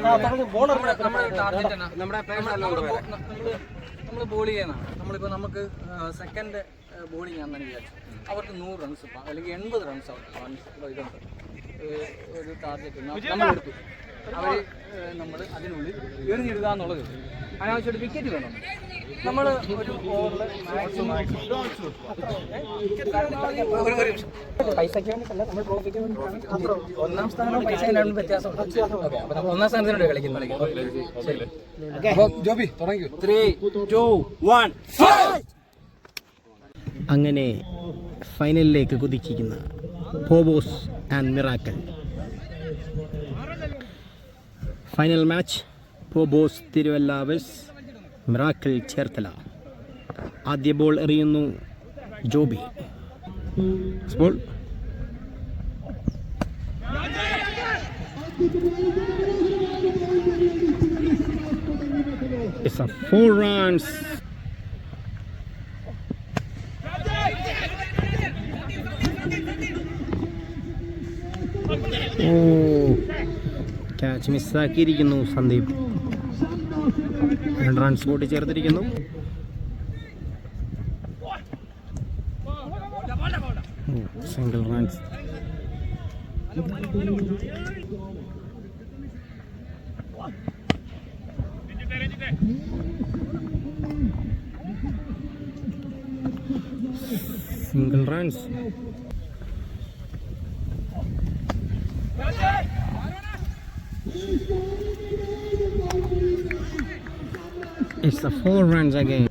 നമ്മൾ ബോൾ ചെയ്യാനാണ്. നമ്മളിപ്പോൾ നമുക്ക് സെക്കൻഡ് ബോളിംഗ് ആണെന്ന് വിചാരിച്ചു. അവർക്ക് 100 റൺസ് അല്ലെങ്കിൽ 80 റൺസ് ഇതുണ്ട് ഒരു ടാർഗറ്റ് നമ്മളെടുത്തു. നമ്മൾ അതിനുള്ളിൽ എറിഞ്ഞിടുക എന്നുള്ളത്. അതിനാവശ്യമായിട്ട് വിക്കറ്റ് വേണം. നമ്മൾ ഒരു ഓവറിൽ പൈസയ്ക്ക് വേണ്ടിയിട്ടല്ല, നമ്മൾ ട്രോഫിക്ക് വേണ്ടിയിട്ടാണ്. ഒന്നാം സ്ഥാനം പൈസ വ്യത്യാസമുണ്ട്. അപ്പോൾ നമ്മൾ ഒന്നാം സ്ഥാനത്തിനോട് കളിക്കുന്നത്. ജോബി തുടങ്ങി. 3, 2, 1 അങ്ങനെ ഫൈനലിലേക്ക് കുതിച്ചിരിക്കുന്ന Phobos and Miracle. Final match Phobos Thiruvalla versus Miracle Cherthala. ആദ്യ ബോൾ എറിയുന്നു Joby. Ball It's a 4 runs. Catch മിസ്സാക്കിയിരിക്കുന്നു സന്ദീപ്. 2 റൺസ് കൂടി ചേർത്തിരിക്കുന്നു. Single runs. Single runs. It's a 4 runs again.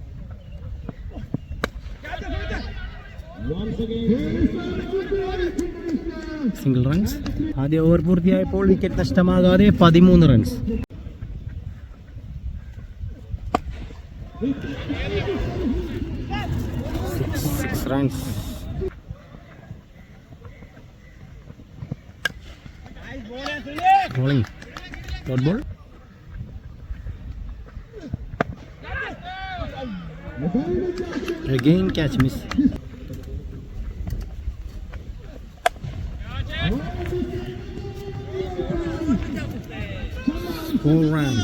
Single runs. ആദ്യ ഓവർ പൂർത്തിയായപ്പോൾ വിക്കറ്റ് നഷ്ടമാകാതെ 13 runs. Six runs. Bowling. Dot ball. Again catch miss. Four run.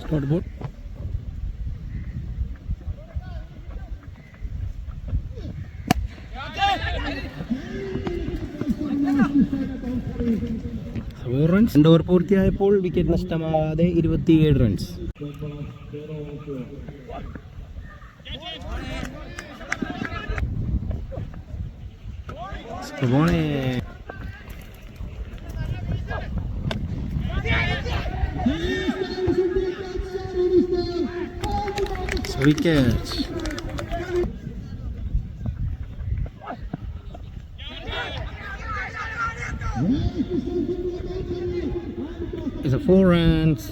Scoreboard. Runs. 2 over പൂർത്തിയായപ്പോൾ wicket നഷ്ടമാകാതെ 27 runs. Wicket. It's a 4 runs.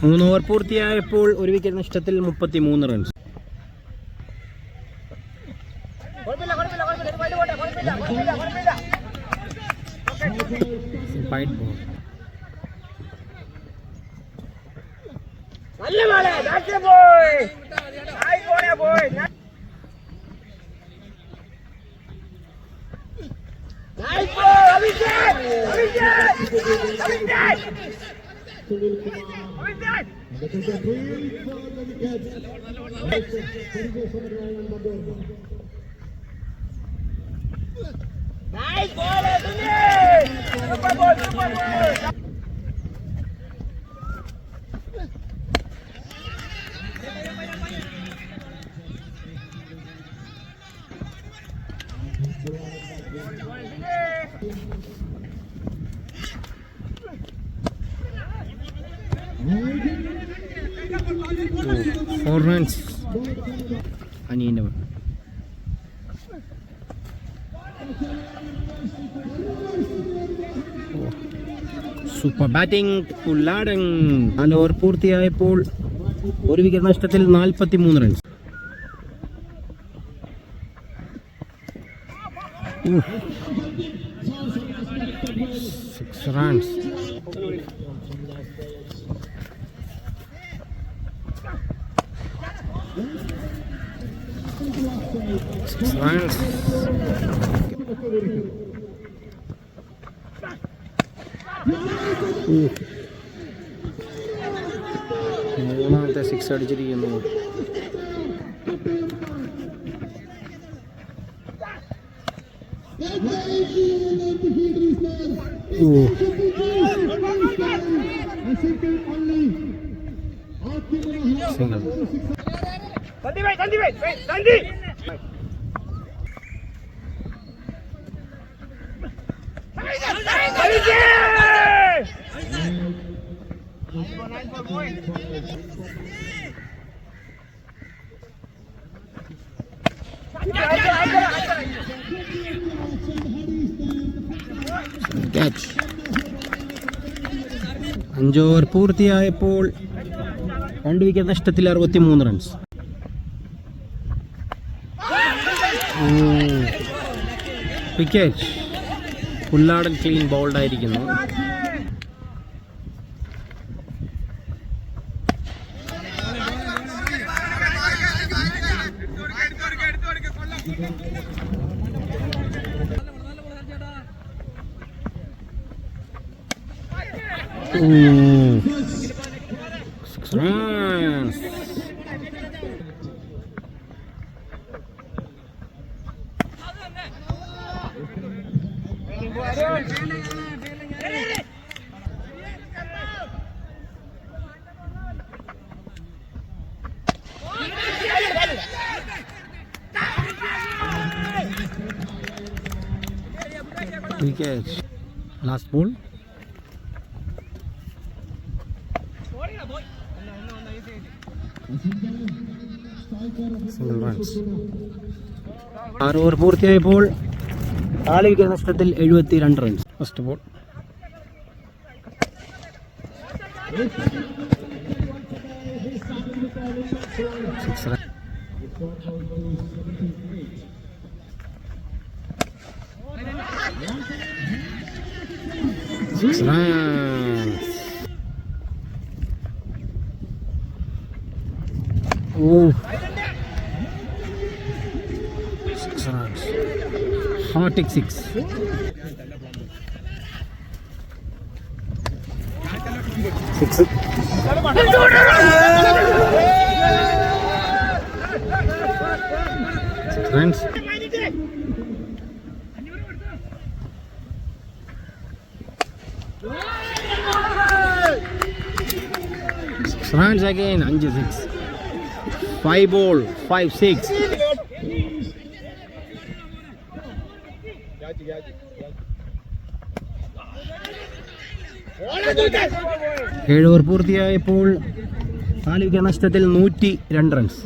മൂന്ന് over പൂർത്തിയായപ്പോൾ 1 wicket നഷ്ടത്തിൽ 33 runs. Nice ball, super ball, super ball. Four runs. Anindam. Super batting Pulladan. 4 over പൂർത്തിയായപ്പോൾ 1 wicket നഷ്ടത്തിൽ 43 runs. 6 runs. മൂന്നാമത്തെ 6 അടിച്ചിരിക്കുന്നു. Single. Catch. 5 over പൂർത്തിയായപ്പോൾ 2 വിക്കറ്റ് നഷ്ടത്തിൽ 63 റൺസ്. വിക്കറ്റ്. പുല്ലാടൻ ക്ലീൻ ബൗൾഡായിരിക്കുന്നു. Runs. Wicket. Last ball. Single runs. 6 over പൂർത്തിയായപ്പോൾ 4 wicket നഷ്ടത്തിൽ 72 runs. First ball. Six runs. Oh. 6 runs. Heartic 6. Six. Runs. 6 runs again. 5-6. 5 ball. 5-6. ഏഴ് over പൂർത്തിയായപ്പോൾ 4 wicket നഷ്ടത്തിൽ 102 റൺസ്.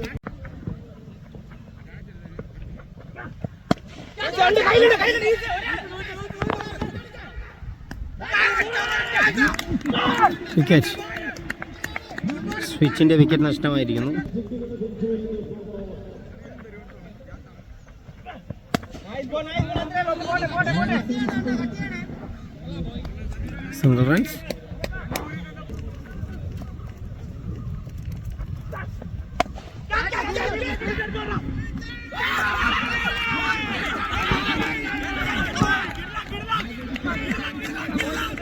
വിക്കറ്റ്. സ്വിച്ചിന്റെ wicket നഷ്ടമായിരിക്കുന്നു. Single runs.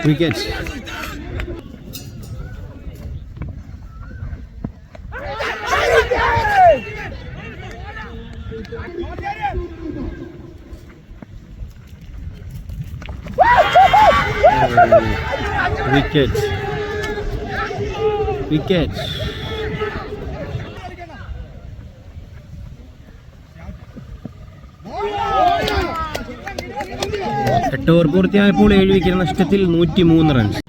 Wicket. Wicket. Wicket. 8 over പൂർത്തിയായപ്പോൾ 7 wicket നഷ്ടത്തിൽ 103 runs.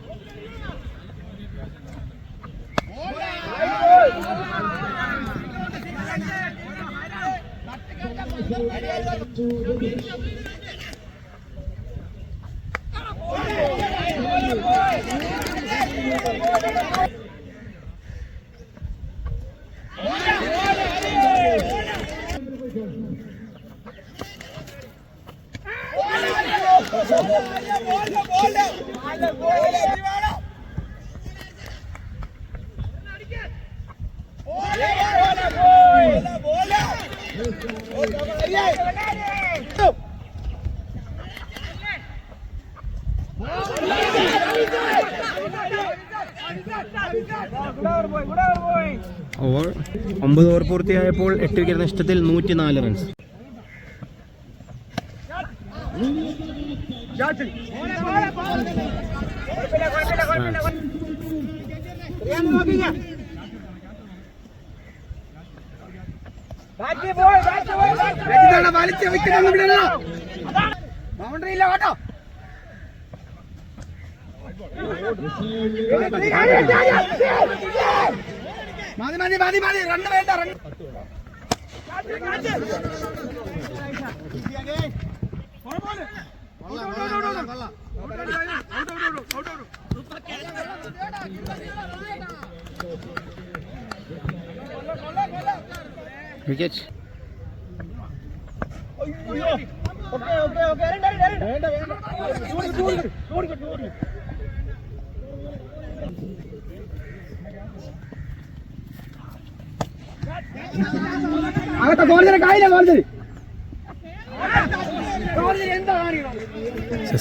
Over 9 over പൂർത്തിയായപ്പോൾ 8 വിക്കറ്റ് നഷ്ടത്തിൽ 104 റൺസ്. വിക്കറ്റ്.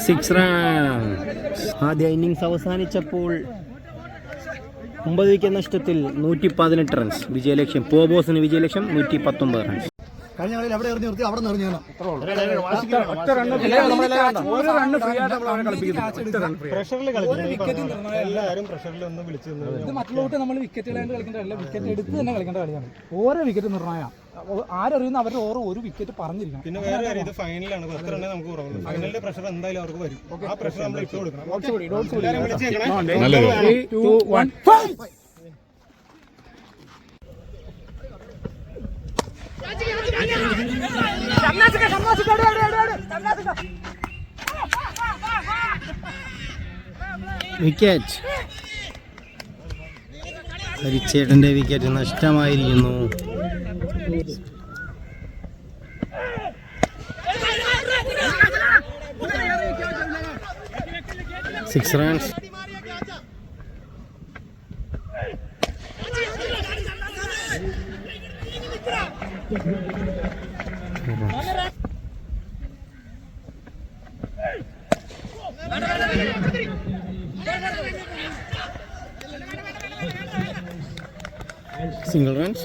Six runs. ആദ്യ ഇന്നിംഗ്സ് അവസാനിച്ചപ്പോൾ 9 വിക്കറ്റ് നഷ്ടത്തിൽ 118 റൺസ് വിജയലക്ഷ്യം. പോബോസിന് വിജയലക്ഷ്യം 119 റൺസ്. കഴിഞ്ഞ കളിയിൽ അവിടെ എറിഞ്ഞ് നിർത്തി അവിടെ നിറഞ്ഞു മറ്റുള്ളവർക്ക് നമ്മൾ വിക്കറ്റ് കളയാണ്ട് കളിക്കേണ്ടതല്ല, വിക്കറ്റ് എടുത്ത് തന്നെ കളിക്കേണ്ട കളിയാണ്. ഓരോ വിക്കറ്റ് നിർണ്ണയം ആരറിയുന്ന അവരുടെ ഓരോ ഒരു വിക്കറ്റ് പറഞ്ഞിരിക്കണം. പിന്നെ വേറെ കാര്യം, ഇത് ഫൈനലാണ്. 10 റണ്ണേ നമുക്ക് കുറവുള്ളൂ. ഫൈനലിന്റെ പ്രഷർ എന്തായാലും അവർക്ക് വരും. ആ പ്രഷർ നമ്മൾ ഇട്ട് കൊടുക്കണം. വിക്കറ്റ്. ഹരിച്ചേട്ടന്റെ വിക്കറ്റ് നഷ്ടമായിരിക്കുന്നു. Six runs. Single runs.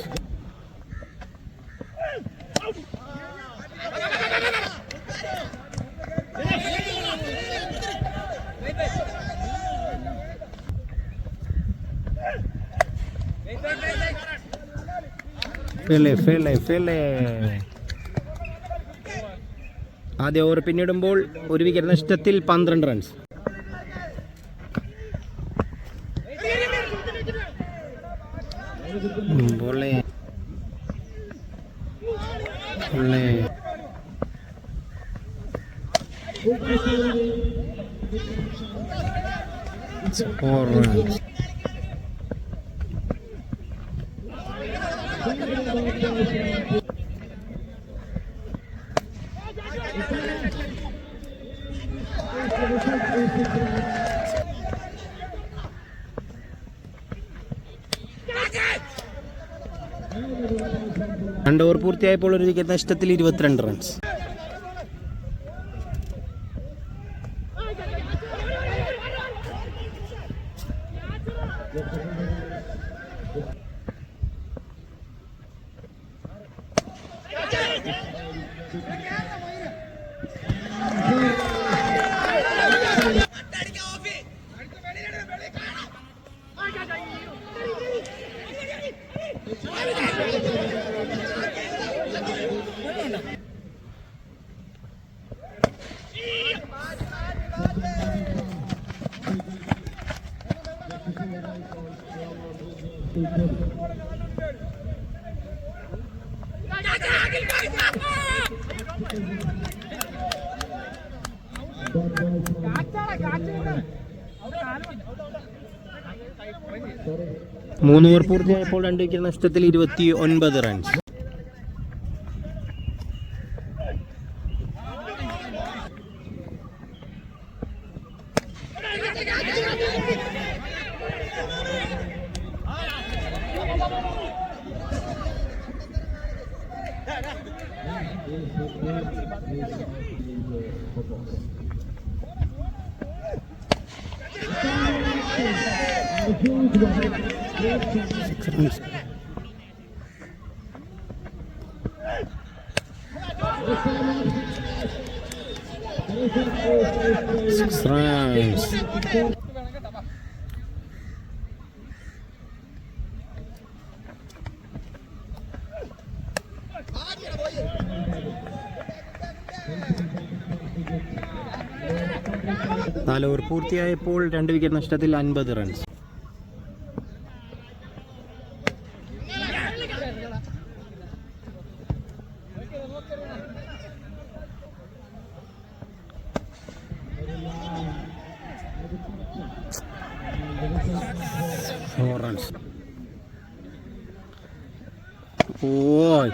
ഫെയിലെ. ആദ്യ ഓവർ പിന്നിടുമ്പോൾ 1 വിക്കറ്റ് നഷ്ടത്തിൽ 12 റൺസ്. Four runs. രണ്ട് ഓവർ പൂർത്തിയായപ്പോൾ 1 വിക്കറ്റ് നഷ്ടത്തിൽ 22 റൺസ്. മൂന്ന് ഓവർ പൂർത്തിയായപ്പോൾ 2 വിക്കറ്റ് നഷ്ടത്തിൽ 29 റൺസ്. Six runs. നാല് ഓവർ പൂർത്തിയായപ്പോൾ 2 വിക്കറ്റ് നഷ്ടത്തിൽ 50 റൺസ്. റൺസ്. ഓയ്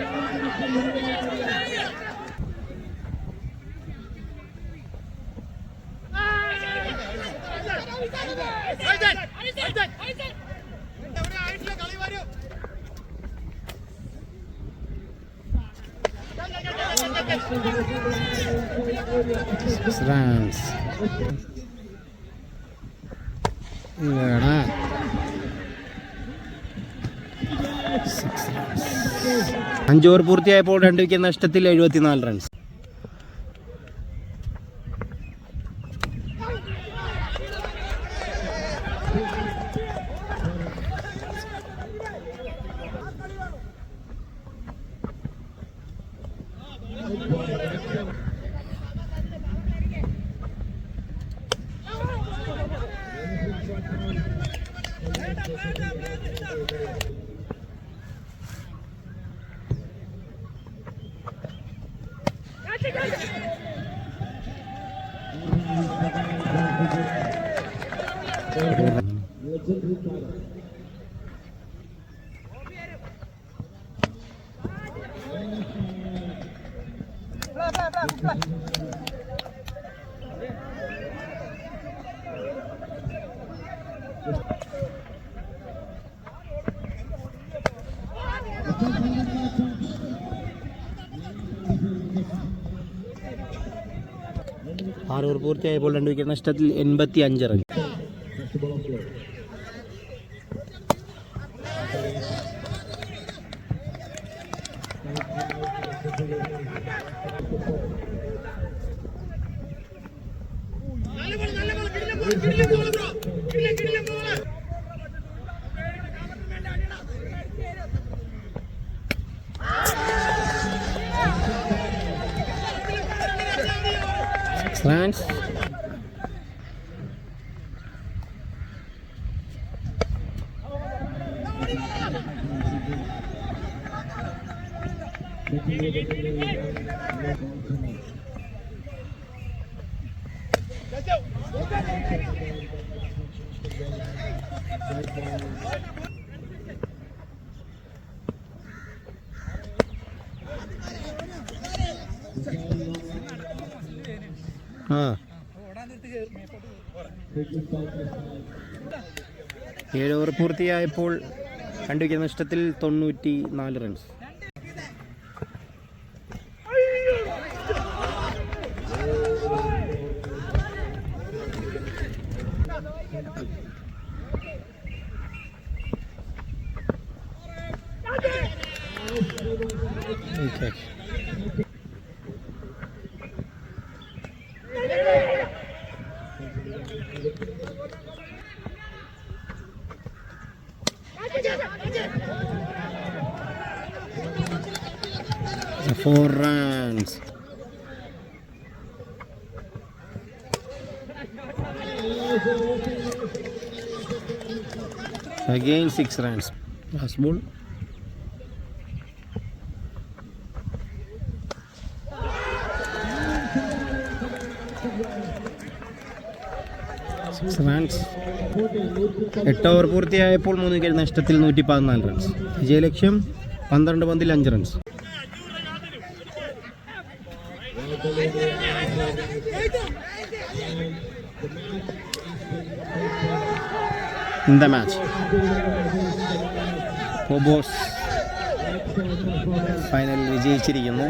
runs. 5 ഓവർ പൂർത്തിയായപ്പോൾ 2 വിക്കറ്റ് നഷ്ടത്തിൽ 74 റൺസ്. ആറ് ഓവർ പൂർത്തിയായപ്പോൾ 2 വിക്കറ്റ് നഷ്ടത്തിൽ 85 റൺസ്. Runs. ഏഴ് ഓവർ പൂർത്തിയായപ്പോൾ 2 വിക്കറ്റ് നഷ്ടത്തിൽ 94 runs. Four runs. Again 6 runs. Last ball. 6 runs. 8 over പൂർത്തിയായപ്പോൾ 3 വിക്കറ്റ് നഷ്ടത്തിൽ 114 റൺസ്. വിജയലക്ഷ്യം 12 പന്തിൽ 5 runs. In the match, Phobos ഫൈനലിൽ വിജയിച്ചിരിക്കുന്നു.